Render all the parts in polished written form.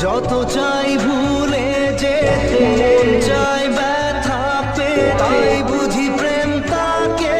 যত চাই ভুলে যেতে মন চাই ব্যথা পেতে বুঝি প্রেম তাকে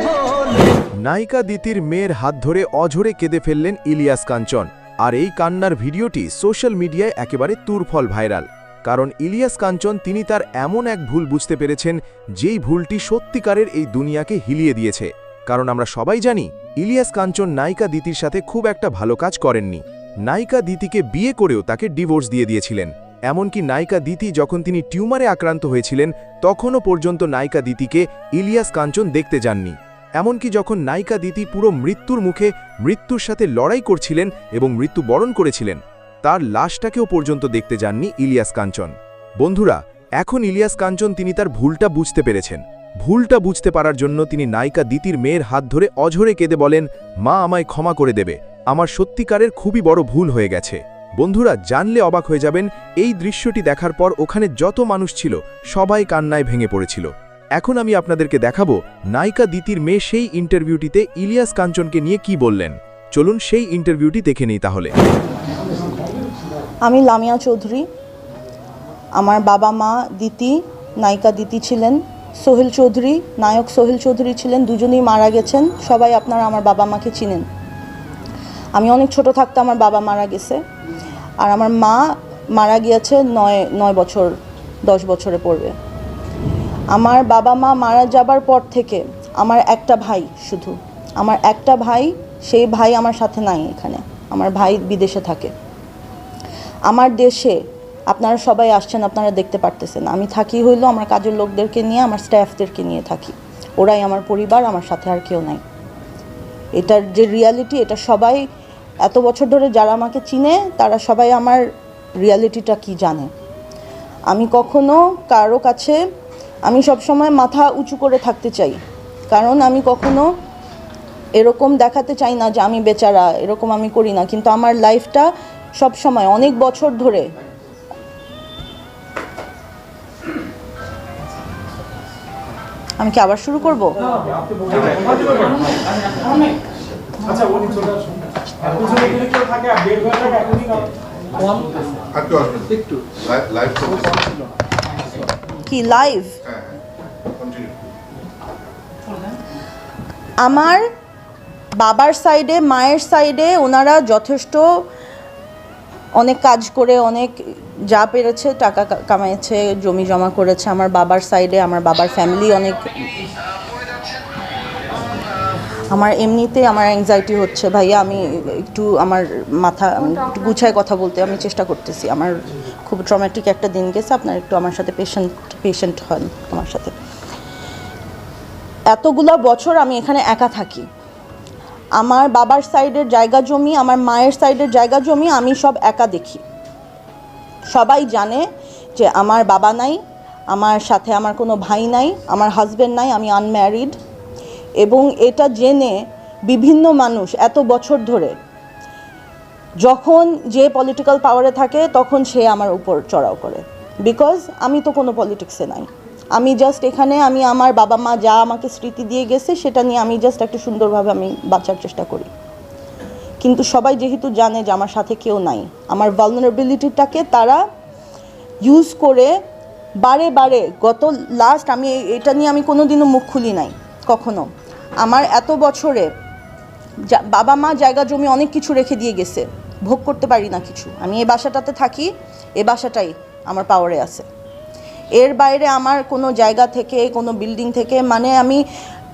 বলে। নায়িকা দিতির মেয়ের হাত ধরে অঝরে কেঁদে ফেললেন ইলিয়াস কাঞ্চন। আর এই কান্নার ভিডিওটি সোশ্যাল মিডিয়ায় একেবারে তুরফল ভাইরাল। কারণ ইলিয়াস কাঞ্চন তিনি তার এমন এক ভুল বুঝতে পেরেছেন, যেই ভুলটি সত্যিকারের এই দুনিয়াকে হিলিয়ে দিয়েছে। কারণ আমরা সবাই জানি ইলিয়াস কাঞ্চন নায়িকা দিতির সাথে খুব একটা ভালো কাজ করেননি। নায়িকা দিতিকে বিয়ে করেও তাকে ডিভোর্স দিয়ে দিয়েছিলেন। এমনকি নায়িকা দিতি যখন তিনি টিউমারে আক্রান্ত হয়েছিলেন, তখনও পর্যন্ত নায়িকা দিতিকে ইলিয়াস কাঞ্চন দেখতে যাননি। এমনকি যখন নায়িকা দিতি পুরো মৃত্যুর মুখে মৃত্যুর সাথে লড়াই করছিলেন এবং মৃত্যুবরণ করেছিলেন, তার লাশটাকেও পর্যন্ত দেখতে যাননি ইলিয়াস কাঞ্চন। বন্ধুরা, এখন ইলিয়াস কাঞ্চন তিনি তার ভুলটা বুঝতে পেরেছেন। ভুলটা বুঝতে পারার জন্য তিনি নায়িকা দিতির মেয়ের হাত ধরে অঝরে কেঁদে বলেন, মা আমায় ক্ষমা করে দেবে, আমার সত্যিকারের খুবই বড় ভুল হয়ে গেছে। বন্ধুরা, জানলে অবাক হয়ে যাবেন, এই দৃশ্যটি দেখার পর ওখানে যত মানুষ ছিল সবাই কান্নায় ভেঙে পড়েছিল। এখন আমি আপনাদেরকে দেখাবো নায়িকা দিতির মেয়ে সেই ইন্টারভিউটিতে ইলিয়াস কাঞ্চনকে নিয়ে কি বললেন। চলুন সেই ইন্টারভিউটি দেখে নিই তাহলে। আমি লামিয়া চৌধুরী। আমার বাবা মা দিতি, নায়িকা দিতি ছিলেন, সোহেল চৌধুরী, নায়ক সোহেল চৌধুরী ছিলেন, দুজনেই মারা গেছেন। সবাই আপনারা আমার বাবা মাকে চিনেন। আমি অনেক ছোট থাকতে আমার বাবা মারা গেছে, আর আমার মা মারা গিয়েছে 9 বছর 10 বছরে পড়বে। আমার বাবা মা মারা যাবার পর থেকে আমার একটা ভাই, শুধু আমার একটা ভাই, সেই ভাই আমার সাথে নাই এখানে। আমার ভাই বিদেশে থাকে। আমার দেশে আপনারা সবাই আসছেন, আপনারা দেখতে পারতেছেন। আমি থাকি হইলো আমার কাজের লোকদেরকে নিয়ে, আমার স্টাফদেরকে নিয়ে থাকি। ওরাই আমার পরিবার, আমার সাথে আর কেউ নাই। এটার যে রিয়ালিটি, এটা সবাই এত বছর ধরে যারা আমাকে চিনে তারা সবাই আমার রিয়ালিটিটা কি জানে। আমি কখনো কারো কাছে, আমি সবসময় মাথা উঁচু করে থাকতে চাই, কারণ আমি কখনো এরকম দেখাতে চাই না যে আমি বেচারা, এরকম আমি করি না। কিন্তু আমার লাইফটা সব সময় অনেক বছর ধরে, আমি কি আবার শুরু করব? কি লাইভ? আমার বাবার সাইডে, মায়ের সাইডে ওনারা যথেষ্ট অনেক কাজ করে, অনেক যা পেরেছে টাকা কামাইছে, জমি জমা করেছে। আমার বাবার সাইডে, আমার বাবার ফ্যামিলি অনেক। আমার এমনিতে আমার অ্যাংজাইটি হচ্ছে ভাইয়া, আমি একটু আমার মাথা একটু গুছায় কথা বলতে আমি চেষ্টা করতেছি। আমার খুব ট্রমেটিক একটা দিন গেছে, আপনার একটু আমার সাথে পেশেন্ট হন আমার সাথে। এতগুলা বছর আমি এখানে একা থাকি। আমার বাবার সাইডের জায়গা জমি, আমার মায়ের সাইডের জায়গা জমি আমি সব একা দেখি। সবাই জানে যে আমার বাবা নাই, আমার সাথে আমার কোনো ভাই নাই, আমার হাজব্যান্ড নাই, আমি আনম্যারিড। এবং এটা জেনে বিভিন্ন মানুষ এত বছর ধরে, যখন যে পলিটিক্যাল পাওয়ারে থাকে তখন সে আমার উপর চড়াও করে, বিকজ আমি তো কোনো পলিটিক্সে নাই। আমি জাস্ট এখানে, আমি আমার বাবা মা যা আমাকে স্মৃতি দিয়ে গেছে সেটা নিয়ে আমি জাস্ট একটা সুন্দরভাবে আমি বাঁচার চেষ্টা করি। কিন্তু সবাই যেহেতু জানে যে আমার সাথে কেউ নাই, আমার ভালনারেবিলিটিটাকে তারা ইউজ করে বারে বারে, গত লাস্ট আমি এটা নিয়ে আমি কোনো দিনও মুখ খুলি নাই কখনো। আমার এত বছরে বাবা মা জায়গা জমি অনেক কিছু রেখে দিয়ে গেছে, ভোগ করতে পারি না কিছু। আমি এই বাসাটাতে থাকি, এই বাসাটাই আমার পাওয়ারে আছে। এর বাইরে আমার কোনো জায়গা থেকে, কোনো বিল্ডিং থেকে, মানে আমি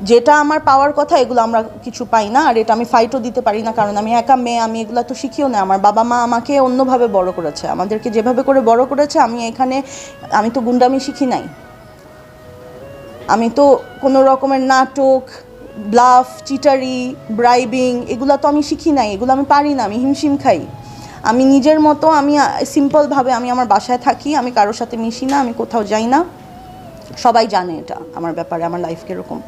যেটা আমার পাওয়ার কথা এগুলো আমরা কিছু পাই না। আর এটা আমি ফাইটও দিতে পারি না, কারণ আমি একা মেয়ে, আমি এগুলো তো শিখিও না। আমার বাবা মা আমাকে অন্যভাবে বড় করেছে, আমাদেরকে যেভাবে করে বড় করেছে, আমি তো গুন্ডামি শিখি নাই। আমি তো কোনো রকমের নাটক, ব্লাফ, চিটারি, ব্রাইবিং এগুলো তো আমি শিখি নাই, এগুলো আমি পারি না, আমি হিমশিম খাই। আমি নিজের মতো, আমি সিম্পলভাবে আমি আমার বাসায় থাকি, আমি কারোর সাথে মিশি না, আমি কোথাও যাই না। সবাই জানে এটা আমার ব্যাপারে, আমার লাইফ কীরকম।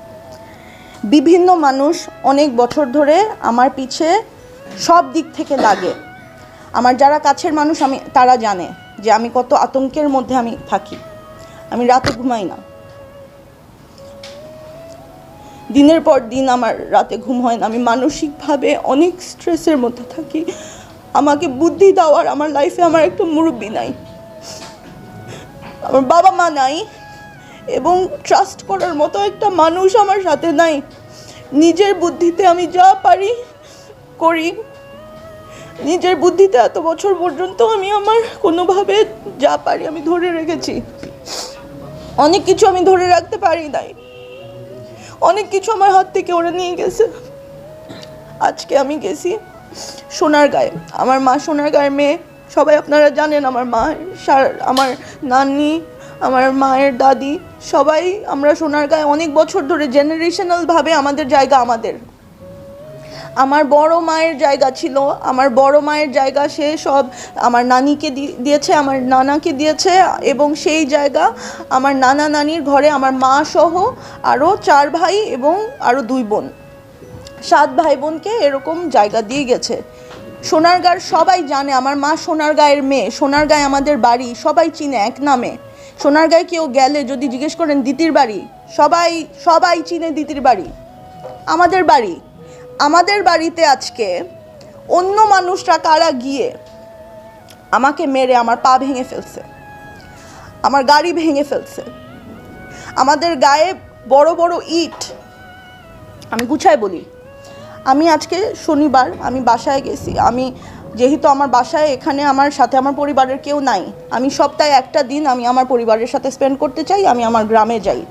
বিভিন্ন মানুষ অনেক বছর ধরে আমার পিছে সব দিক থেকে লাগে। আমার যারা কাছের মানুষ, তারা জানে যে আমি কত আতঙ্কের মধ্যে আমি থাকি। আমি রাতে ঘুমাই না, দিনের পর দিন আমার রাতে ঘুম হয় না। আমি মানসিকভাবে অনেক স্ট্রেসের মধ্যে থাকি। আমাকে বুদ্ধি দেওয়ার আমার লাইফে আমার একটা মুরব্বি নাই, আমার বাবা মা নাই, এবং ট্রাস্ট করার মতো একটা মানুষ আমার সাথে নাই। নিজের বুদ্ধিতে আমি যা পারি করি, নিজের বুদ্ধিতে এত বছর পর্যন্ত আমি আমার কোনোভাবে যা পারি আমি ধরে রেখেছি। অনেক কিছু আমি ধরে রাখতে পারি নাই, অনেক কিছু আমার হাত থেকে ওরা নিয়ে গেছে। আজকে আমি গেছি সোনারগাঁয়ে, আমার মা সোনারগাঁয়ের মেয়ে, সবাই আপনারা জানেন। আমার মা, আমার নানি, আমার মায়ের দাদি, সবাই আমরা সোনারগাঁয়ে অনেক বছর ধরে জেনারেশনালভাবে আমাদের জায়গা আমাদের। আমার বড় মায়ের জায়গা ছিল, আমার বড় মায়ের জায়গা সে সব আমার নানিকে দিয়েছে, আমার নানাকে দিয়েছে, এবং সেই জায়গা আমার নানা নানির ঘরে আমার মা সহ আরও 4 ভাই এবং আরও 2 বোন, 7 ভাই বোনকে এরকম জায়গা দিয়ে গেছে। সোনারগাঁর সবাই জানে, আমার মা সোনারগাঁয়ের মেয়ে, সোনারগাঁয়ে আমাদের বাড়ি, সবাই চিনে এক নামে। সোনারগাঁয়ে কেউ গেলে যদি জিজ্ঞেস করেন দিতির বাড়ি, সবাই সবাই চিনে দিতির বাড়ি। আমাদের বাড়ি, আমাদের বাড়িতে আজকে অন্য মানুষরা কারা গিয়ে আমাকে মেরে আমার পা ভেঙে ফেলছে, আমার গাড়ি ভেঙে ফেলছে, আমাদের গায়ে বড় বড় ইট। আমি গুছায় বলি, আমি আজকে শনিবার আমি বাসায় গেছি। আমি যেহেতু আমার বাসায় এখানে আমার সাথে আমার পরিবারের কেউ নাই, আমি সপ্তাহে একটা দিন আমি আমার পরিবারের সাথে স্পেন্ড করতে চাই, আমি আমার গ্রামে যাই।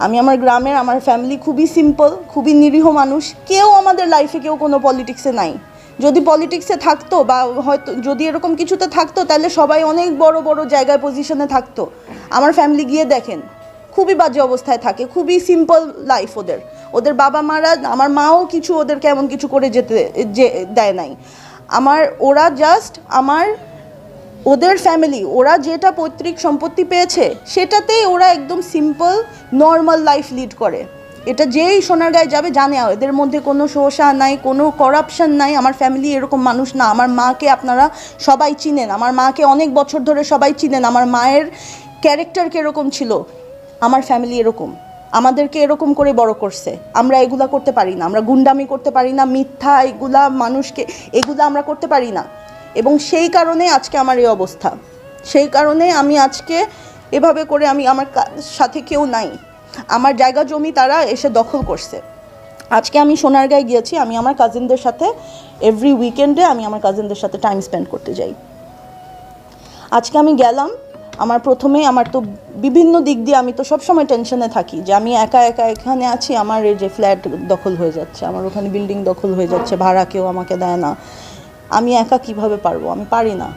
আমি আমার গ্রামের, আমার ফ্যামিলি খুবই সিম্পল, খুবই নিরীহ মানুষ। কেউ আমাদের লাইফে কেউ কোনো পলিটিক্সে নাই। যদি পলিটিক্সে থাকতো বা হয়তো যদি এরকম কিছুতে থাকতো তাহলে সবাই অনেক বড় বড় জায়গায় পজিশনে থাকতো। আমার ফ্যামিলি গিয়ে দেখেন খুবই বাজে অবস্থায় থাকে, খুবই সিম্পল লাইফ ওদের। ওদের বাবা মারা, আমার মাও কিছু ওদেরকে এমন কিছু করে দেয় নাই। ওরা জাস্ট ওদের ফ্যামিলি, ওরা যেটা পৈতৃক সম্পত্তি পেয়েছে সেটাতেই ওরা একদম সিম্পল নর্মাল লাইফ লিড করে। এটা যেই সোনারগাঁয়ে যাবে জানে এদের মধ্যে কোনো শোষা নাই, কোনো করাপশন নাই। আমার ফ্যামিলি এরকম মানুষ না। আমার মাকে আপনারা সবাই চিনেন, আমার মাকে অনেক বছর ধরে সবাই চিনেন। আমার মায়ের ক্যারেক্টার কীরকম ছিল, আমার ফ্যামিলি এরকম, আমাদেরকে এরকম করে বড় করছে। আমরা এগুলা করতে পারি না, আমরা গুন্ডামি করতে পারি না, মিথ্যা এগুলা মানুষকে এগুলা আমরা করতে পারি না। এবং সেই কারণে আজকে আমার এই অবস্থা, সেই কারণে আমি আজকে এভাবে করে আমার সাথে কেউ নাই, আমার জায়গা জমি তারা এসে দখল করছে। আজকে আমি সোনারগাঁয়ে গিয়েছি, আমি আমার কাজিনদের সাথে এভরি উইকেন্ডে আমি আমার কাজিনদের সাথে টাইম স্পেন্ড করতে যাই। আজকে আমি গেলাম, প্রথমে আমার তো বিভিন্ন দিক দিয়ে আমি তো সবসময় টেনশনে থাকি যে আমি একা একা এখানে আছি, আমার এই যে ফ্ল্যাট দখল হয়ে যাচ্ছে, আমার ওখানে বিল্ডিং দখল হয়ে যাচ্ছে, ভাড়া কেউ আমাকে দেয় না, আমি একা কিভাবে পারবো, আমি পারি না।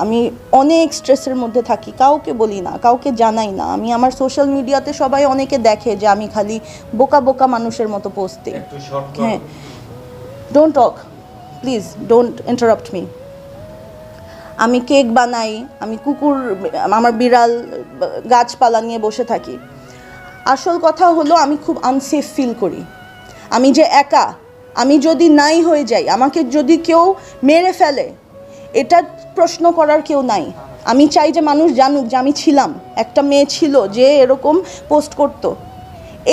আমি অনেক স্ট্রেসের মধ্যে থাকি, কাউকে বলি না, কাউকে জানাই না। আমি আমার সোশ্যাল মিডিয়াতে সবাই অনেকে দেখে যে আমি খালি বোকা বোকা মানুষের মতো পোস্ট দিই। হ্যাঁ, don't talk please, don't interrupt me. আমি কেক বানাই, আমি কুকুর, আমার বিড়াল, গাছপালা নিয়ে বসে থাকি। আসল কথা হলো আমি খুব আনসেফ ফিল করি। আমি যে একা, আমি যদি নাই হয়ে যাই, আমাকে যদি কেউ মেরে ফেলে, এটা প্রশ্ন করার কেউ নাই। আমি চাই যে মানুষ জানুক যে আমি ছিলাম, একটা মেয়ে ছিল যে এরকম পোস্ট করতো।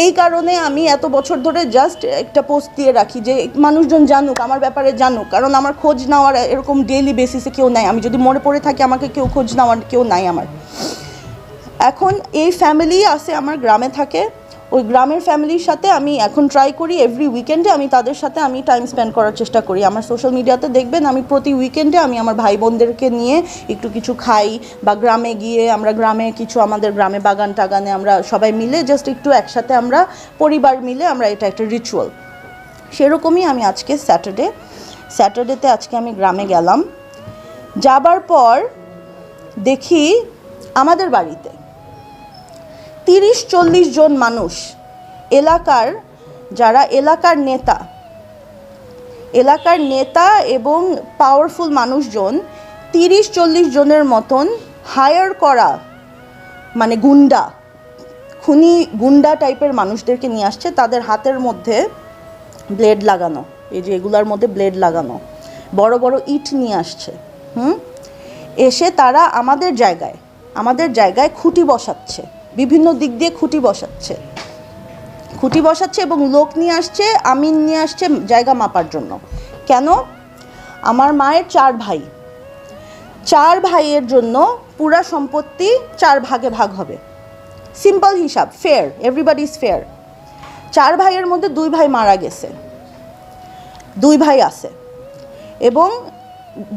এই কারণে আমি এত বছর ধরে জাস্ট একটা পোস্ট দিয়ে রাখি যে মানুষজন জানুক, আমার ব্যাপারে জানুক, কারণ আমার খোঁজ নেওয়ার এরকম ডেইলি বেসিসে কেউ নাই। আমি যদি মরে পড়ে থাকি আমাকে কেউ খোঁজ নেওয়ার কেউ নাই আমার। এখন এই ফ্যামিলি আছে আমার গ্রামে থাকে, ওই গ্রামের ফ্যামিলির সাথে আমি এখন ট্রাই করি এভরি উইকেন্ডে আমি তাদের সাথে আমি টাইম স্পেন্ড করার চেষ্টা করি। আমার সোশ্যাল মিডিয়াতে দেখবেন আমি প্রতি উইকেন্ডে আমি আমার ভাই বোনদেরকে নিয়ে একটু কিছু খাই, বা গ্রামে গিয়ে আমরা গ্রামে কিছু আমাদের গ্রামে বাগান টাগানে আমরা সবাই মিলে জাস্ট একটু একসাথে আমরা পরিবার মিলে আমরা এটা একটা রিচুয়াল। সেরকমই আমি আজকে স্যাটারডেতে আজকে আমি গ্রামে গেলাম। যাবার পর দেখি আমাদের বাড়িতে 30-40 জন মানুষ, এলাকার যারা এলাকার নেতা এবং পাওয়ারফুল মানুষজন 30-40 জনের মতন হায়ার করা, মানে গুন্ডা টাইপের মানুষদেরকে নিয়ে আসছে। তাদের হাতের মধ্যে ব্লেড লাগানো, এই যে এগুলার মধ্যে ব্লেড লাগানো, বড় বড় ইট নিয়ে আসছে। এসে তারা আমাদের জায়গায় খুঁটি বসাচ্ছে, বিভিন্ন দিক দিয়ে খুঁটি বসাচ্ছে এবং লোক নিয়ে আসছে, আমিন নিয়ে আসছে জায়গা মাপার জন্য। কেন? আমার মায়ের 4 ভাই, 4 ভাইয়ের জন্য পুরা সম্পত্তি 4 ভাগে ভাগ হবে। সিম্পল হিসাব, ফেয়ার, এভরিবডি ইজ ফেয়ার। 4 ভাইয়ের মধ্যে 2 ভাই মারা গেছে, 2 ভাই আছে, এবং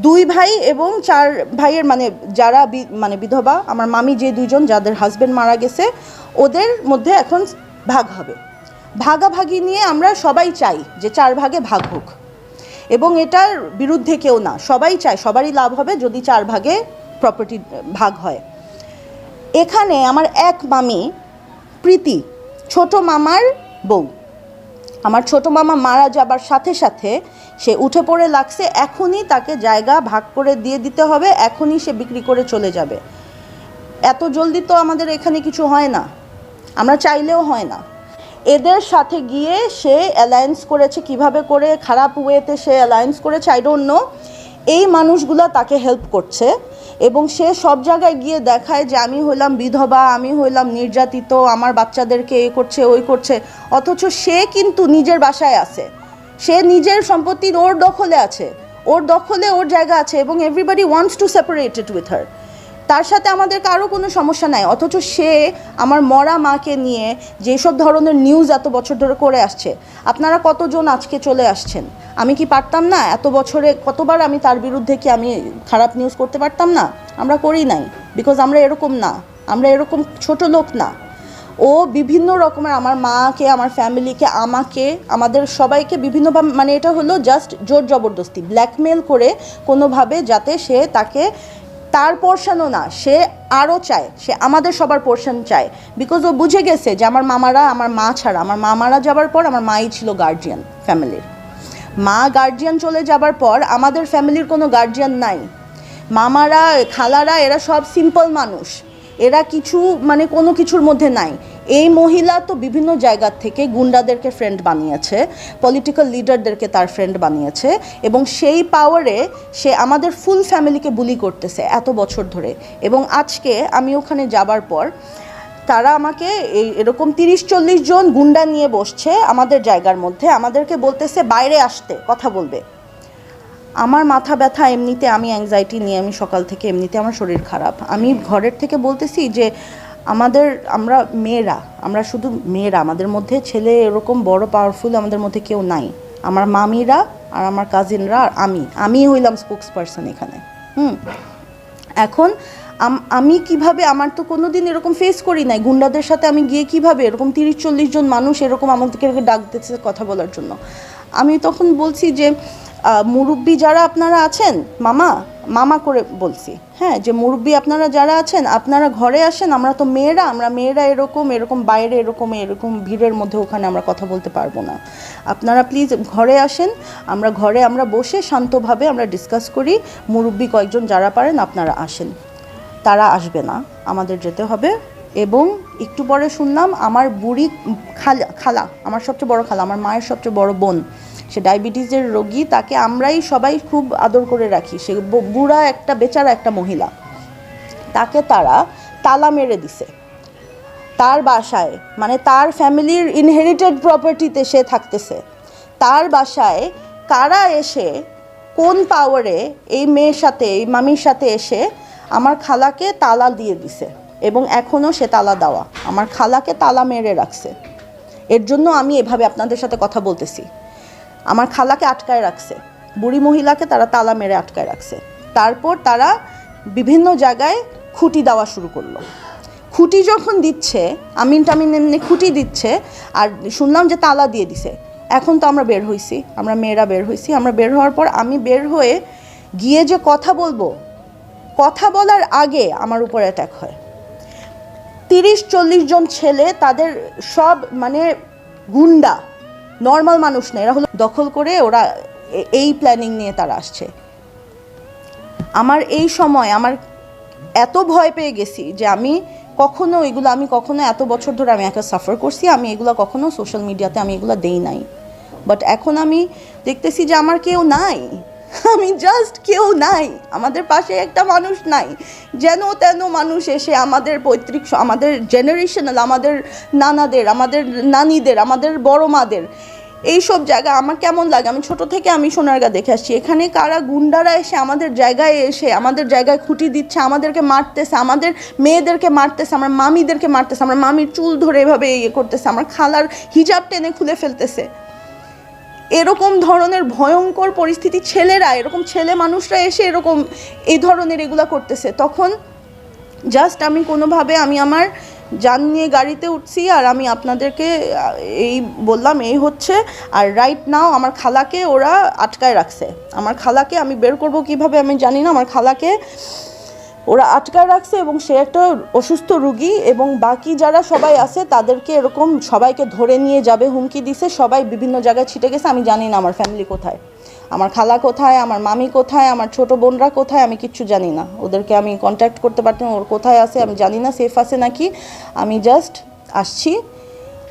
2 ভাই এবং 4 ভাইয়ের মানে যারা মানে বিধবা, আমার মামি যে 2 জন যাদের হাজব্যান্ড মারা গেছে, ওদের মধ্যে এখন ভাগ হবে। ভাগাভাগি নিয়ে আমরা সবাই চাই যে 4 ভাগে ভাগ হোক, এবং এটার বিরুদ্ধে কেউ না, সবাই চায় সবারই লাভ হবে যদি 4 ভাগে প্রপার্টি ভাগ হয়। এখানে আমার এক মামি প্রীতি, ছোট মামার বউ, আমার ছোট মামা মারা যাবার সাথে সাথে সে উঠে পড়ে লাগছে, এখনই তাকে জায়গা ভাগ করে দিয়ে দিতে হবে, এখনই সে বিক্রি করে চলে যাবে। এত জলদি তো আমাদের এখানে কিছু হয় না, আমরা চাইলেও হয় না। এদের সাথে গিয়ে সে অ্যালায়েন্স করেছে, কিভাবে করে খারাপ ওয়েতে সে অ্যালায়েন্স করেছে আই ডোন্ট নো। এই মানুষগুলা তাকে হেল্প করছে, এবং সে সব জায়গায় গিয়ে দেখায় যে আমি হইলাম বিধবা, আমি হইলাম নির্যাতিত, আমার বাচ্চাদেরকে এ করছে ওই করছে, অথচ সে কিন্তু নিজের বাসায় আছে, সে নিজের সম্পত্তি ওর দখলে আছে, ওর দখলে ওর জায়গা আছে, এবং everybody wants to separate it with her. তার সাথে আমাদের কারো কোনো সমস্যা নাই, অথচ সে আমার মরা মাকে নিয়ে যেসব ধরনের নিউজ এত বছর ধরে করে আসছে, আপনারা কতজন আজকে চলে আসছেন, আমি কি পারতাম না এত বছরে কতবার আমি তার বিরুদ্ধে কি আমি খারাপ নিউজ করতে পারতাম না? আমরা করি নাই, বিকজ আমরা এরকম না, আমরা এরকম ছোট লোক না। ও বিভিন্ন রকমের আমার মাকে, আমার ফ্যামিলিকে, আমাকে, আমাদের সবাইকে বিভিন্নভাবে, মানে এটা হলো জাস্ট জোর জবরদস্তি, ব্ল্যাকমেল করে কোনোভাবে যাতে সে তাকে, তার পোর্শনও না, সে আরও চায়, সে আমাদের সবার পোর্শন চায়, বিকজ ও বুঝে গেছে যে আমার মামারা, আমার মা ছাড়া, আমার মা মারা যাবার পর আমার মাই ছিল গার্জিয়ান ফ্যামিলির। মা গার্জিয়ান চলে যাবার পর আমাদের ফ্যামিলির কোনো গার্জিয়ান নাই। মামারা, খালারা এরা সব সিম্পল মানুষ, এরা কিছু মানে কোনো কিছুর মধ্যে নাই। এই মহিলা তো বিভিন্ন জায়গা থেকে গুন্ডাদেরকে ফ্রেন্ড বানিয়েছে, পলিটিক্যাল লিডারদেরকে তার ফ্রেন্ড বানিয়েছে, এবং সেই পাওয়ারে সে আমাদের ফুল ফ্যামিলিকে বুলি করতেছে এত বছর ধরে। এবং আজকে আমি ওখানে যাবার পর তারা আমাকে এরকম 30-40 জন গুন্ডা নিয়ে বসছে আমাদের জায়গার মধ্যে, আমাদেরকে বলতেছে বাইরে আসতে, কথা বলবে। আমার মাথা ব্যথা এমনিতে, আমি অ্যাংজাইটি নিয়ে, আমি সকাল থেকে এমনিতে আমার শরীর খারাপ, আমি ঘরের থেকে বলতেছি যে আমরা মেয়েরা, আমরা শুধু মেয়েরা, আমাদের মধ্যে ছেলে এরকম বড় পাওয়ারফুল আমাদের মধ্যে কেউ নাই। আমার মামিরা আর আমার কাজিনরা আর আমি হইলাম স্পোক্স পারসন এখানে। এখন আমি কিভাবে, আমার তো কোনো দিন এরকম ফেস করি নাই, গুন্ডাদের সাথে আমি গিয়ে কিভাবে এরকম 30-40 জন মানুষ এরকম আমাদেরকে ডাক দিতেছে কথা বলার জন্য। আমি তখন বলছি যে মুরব্বি যারা আপনারা আছেন, মামা করে বলছি, হ্যাঁ, যে মুরব্বি আপনারা যারা আছেন আপনারা ঘরে আসেন, আমরা তো মেয়েরা, আমরা মেয়েরা এরকম বাইরে এরকম ভিড়ের মধ্যে ওখানে আমরা কথা বলতে পারবো না, আপনারা প্লিজ ঘরে আসেন, আমরা বসে শান্তভাবে আমরা ডিসকাস করি, মুরব্বি কয়েকজন যারা পারেন আপনারা আসেন। তারা আসবে না, আমাদের যেতে হবে। এবং একটু পরে শুনলাম আমার বুড়ি খালা, আমার সবচেয়ে বড় খালা, আমার মায়ের সবচেয়ে বড় বোন, সে ডায়াবেটিসের রোগী, তাকে আমরাই সবাই খুব আদর করে রাখি, সে বুড়া একটা বেচারা একটা মহিলা, তাকে তারা তালা মেরে দিছে তার বাসায়, মানে তার ফ্যামিলির ইনহেরিটেড প্রপার্টিতে সে থাকতেছে, তার বাসায় কারা এসে কোন পাওয়ারে এই মেয়ের সাথে, এই মামির সাথে এসে আমার খালাকে তালা দিয়ে দিছে, এবং এখনও সে তালা দেওয়া, আমার খালাকে তালা মেরে রাখছে। এর জন্য আমি এভাবে আপনাদের সাথে কথা বলতেছি, আমার খালাকে আটকায় রাখছে, বুড়ি মহিলাকে তারা তালা মেরে আটকায় রাখছে। তারপর তারা বিভিন্ন জায়গায় খুঁটি দেওয়া শুরু করলো। খুঁটি যখন দিচ্ছে, আমিন এমনি খুঁটি দিচ্ছে, আর শুনলাম যে তালা দিয়ে দিছে। এখন তো আমরা বের হয়েছি, আমরা মেয়েরা বের হয়েছি, আমরা বের হওয়ার পর আমি বের হয়ে গিয়ে যে কথা বলবো, কথা বলার আগে আমার উপর অ্যাটাক হয়। 30-40 জন ছেলে, তাদের সব মানে গুন্ডা, নর্মাল মানুষ না, এরা হলো দখল করে, ওরা এই প্ল্যানিং নিয়ে তারা আসছে। আমার এই সময় আমার এত ভয় পেয়ে গেছি যে আমি কখনো এত বছর ধরে আমি একা সাফার করছি, আমি এগুলো কখনো সোশ্যাল মিডিয়াতে আমি এগুলো দেই নাই। বাট এখন আমি দেখতেছি যে আমার কেউ নাই, আমি জাস্ট কেউ নাই, আমাদের পাশে একটা মানুষ নাই, যেন তেন মানুষ এসে আমাদের পৈতৃক, আমাদের জেনারেশনাল, আমাদের নানাদের, আমাদের নানিদের, আমাদের বড় মাদের এইসব জায়গা আমার কেমন লাগে, আমি ছোট থেকে আমি সোনারগাঁ দেখে আসছি, এখানে কারা গুন্ডারা এসে আমাদের জায়গায় এসে আমাদের জায়গায় খুঁটি দিচ্ছে, আমাদেরকে মারতেছে, আমাদের মেয়েদেরকে মারতেছে, আমার মামিদেরকে মারতেছে, আমার মামির চুল ধরে এভাবে ইয়ে করতেছে, আমার খালার হিজাব টেনে খুলে ফেলতেছে। এরকম ধরনের ভয়ঙ্কর পরিস্থিতি, ছেলেরা এরকম ছেলে মানুষরা এসে এরকম এই ধরনের এগুলা করতেছে। তখন জাস্ট আমি কোনোভাবে আমি আমার যান নিয়ে গাড়িতে উঠছি, আর আমি আপনাদেরকে এই বললাম এই হচ্ছে। আর রাইট নাও আমার খালাকে ওরা আটকায় রাখছে, আমার খালাকে আমি বের করব কিভাবে আমি জানি না, আমার খালাকে ওরা আটকায় রাখছে এবং সে একটা অসুস্থ রুগী, এবং বাকি যারা সবাই আছে তাদেরকে এরকম সবাইকে ধরে নিয়ে যাবে হুমকি দিছে, সবাই বিভিন্ন জায়গায় ছিটে গেছে। আমি জানি না আমার ফ্যামিলি কোথায়, আমার খালা কোথায়, আমার মামি কোথায়, আমার ছোট বোনরা কোথায়, আমি কিচ্ছু জানি না। ওদেরকে আমি কন্ট্যাক্ট করতে পারতাম, ওর কোথায় আছে আমি জানি না, সেফ আছে নাকি। আমি জাস্ট আসছি,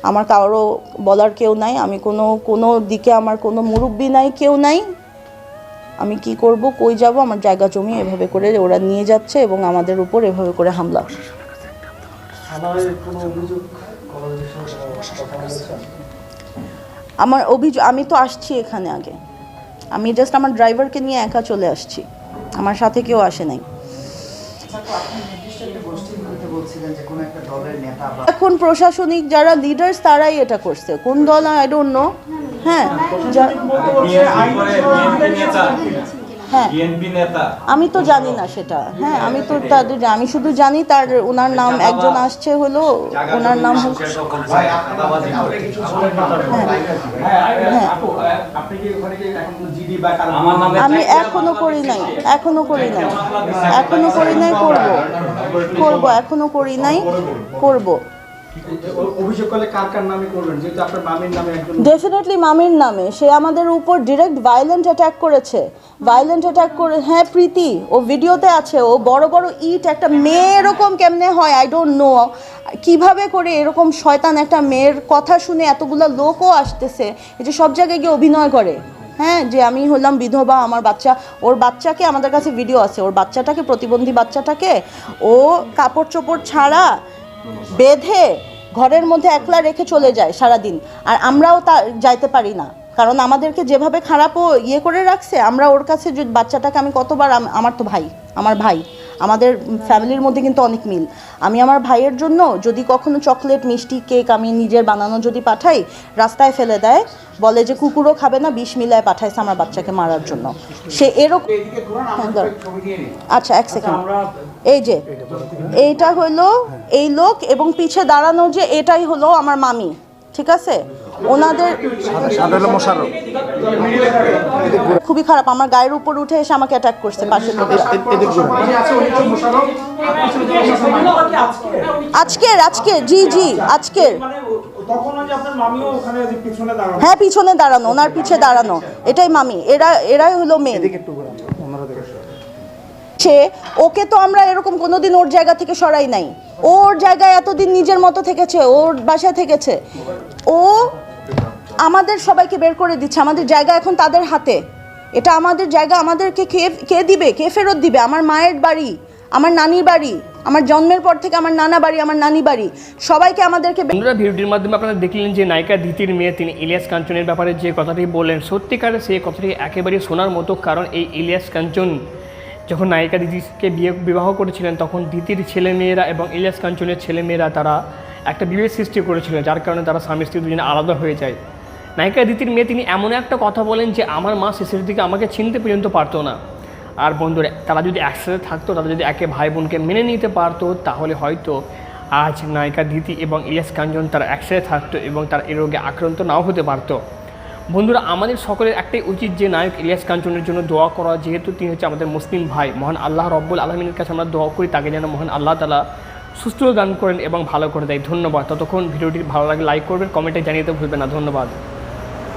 আমার কারো বলার কেউ নাই, আমি কোনো দিকে আমার কোনো মুরব্বি নাই, কেউ নাই। আমি কি করব, কই যাব, আমার জায়গা জমি এভাবে করে ওরা নিয়ে যাচ্ছে এবং আমাদের উপর এভাবে করে হামলা। আমার অভিযোগ, আমি তো আসছি এখানে আগে, আমি জাস্ট আমার ড্রাইভারকে নিয়ে একা চলে আসছি, আমার সাথে কেউ আসে নাই। এখন প্রশাসনিক যারা লিডার্স তারাই এটা করছে, কোন দল আই ডোন্ট নো। হ্যাঁ হ্যাঁ আমি তো জানি না সেটা, হ্যাঁ আমি তো তাদের আমি শুধু জানি তার ওনার নাম একজন আসছে হলো, ওনার নাম আমি এখনো করি নাই করব। অভিযোগ করলে কার নামে করবেন, যেহেতু আপনার মামির নামে একজন? ডেফিনেটলি মামির নামে। সে আমাদের উপর ডিরেক্ট ভায়োলেন্ট অ্যাটাক করেছে, হ্যাঁ প্রীতি, ও ভিডিওতে আছে, ও বড় বড় ইট, একটা মেয়ে এরকম কেমনে হয় আই ডোন্ট নো, কিভাবে করে এরকম শয়তান একটা মেয়ের কথা শুনে এতগুলো লোকও আসতেছে, এই যে সব জায়গায় গিয়ে অভিনয় করে, হ্যাঁ যে আমি হলাম বিধবা, আমার বাচ্চা, ওর বাচ্চাকে আমাদের কাছে ভিডিও আছে, ওর বাচ্চাটাকে, প্রতিবন্ধী বাচ্চাটাকে ও কাপড় চোপড় ছাড়া বেঁধে ঘরের মধ্যে একলা রেখে চলে যায় সারাদিন, আর আমরাও তা যাইতে পারি না, কারণ আমাদেরকে যেভাবে খারাপও ইয়ে করে রাখছে। আমরা ওর কাছে যে বাচ্চাটাকে আমি কতবার, আমার তো ভাই, আমার ভাই, আমাদের ফ্যামিলির মধ্যে কিন্তু অনেক মিল, আমি আমার ভাইয়ের জন্য যদি কখনো চকলেট, মিষ্টি, কেক আমি নিজের বানানো যদি পাঠাই, রাস্তায় ফেলে দেয়, বলে যে কুকুরও খাবে না, বিষ মিলায় পাঠাইছে আমার বাচ্চাকে মারার জন্য। সে এরকম, আচ্ছা এক সেকেন্ড, এই যে এইটা হলো এই লোক, এবং পিছে দাঁড়ানো যে এটাই হলো আমার মামি, ঠিক আছে? ওনাদের খুবই খারাপ, আমার গায়ের উপর উঠে এসে আমাকে অ্যাটাক করছে পাশে থেকে। আজকের জি আজকের, হ্যাঁ পিছনে দাঁড়ানো, ওনার পিছে দাঁড়ানো, এটাই মামি, এরাই হলো মেয়ে। ওকে তো আমরা এরকম কোনোদিন ওর জায়গা থেকে সরাই নাই, ওর জায়গায় এতদিন নিজের মতো থেকেছে, ওর বাসায় থেকেছে, ও আমাদের সবাইকে বের করে দিচ্ছে, আমাদের জায়গা এখন তাদের হাতে, এটা আমাদের জায়গা, আমাদেরকে কে দিবে, কে ফেরত দিবে? আমার মায়ের বাড়ি, আমার নানির বাড়ি, আমার জন্মের পর থেকে আমার নানা বাড়ি, আমার নানি বাড়ি, সবাইকে আমাদেরকে। বন্ধুরা, ভিডিওটির মাধ্যমে আপনারা দেখলেন যে নায়িকা দিতির মেয়ে তিনি ইলিয়াস কাঞ্চনের ব্যাপারে যে কথাটি বললেন, সত্যিকারে সেই কথাটি একেবারে শোনার মতো। কারণ এই ইলিয়াস কাঞ্চন যখন নায়িকা দিতিকে বিবাহ করেছিলেন, তখন দিতির ছেলেমেয়েরা এবং ইলিয়াস কাঞ্চনের ছেলেমেয়েরা তারা একটা বিভেদ সৃষ্টি করেছিলেন, যার কারণে তারা স্বামী স্ত্রী দুজনে আলাদা হয়ে যায়। নায়িকা দিতির মেয়ে তিনি এমন একটা কথা বলেন যে আমার মা শেষের দিকে আমাকে চিনতে পর্যন্ত পারতো না। আর বন্ধুরা, তারা যদি একসাথে থাকতো, তারা যদি একে ভাই বোনকে মেনে নিতে পারতো, তাহলে হয়তো আজ নায়িকা দিতি এবং ইলিয়াস কাঞ্চন তারা একসাথে থাকতো এবং তারা এই রোগে আক্রান্ত নাও হতে পারতো। বন্ধুরা, আমাদের সকলের একটাই উচিত যে নায়ক ইলিয়াস কাঞ্চনের জন্য দোয়া করা, যেহেতু তিনি হচ্ছে আমাদের মুসলিম ভাই। মহান আল্লাহ রব্বুল আলমিনের কাছে আমরা দোয়া করি তাকে যেন মহান আল্লাহ তাআলা সুস্থ দান করেন এবং ভালো করে দেয়। ধন্যবাদ। ততক্ষণ ভিডিওটি ভালো লাগে লাইক করবেন, কমেন্টে জানিয়ে দিতে ভুলবেন না। ধন্যবাদ।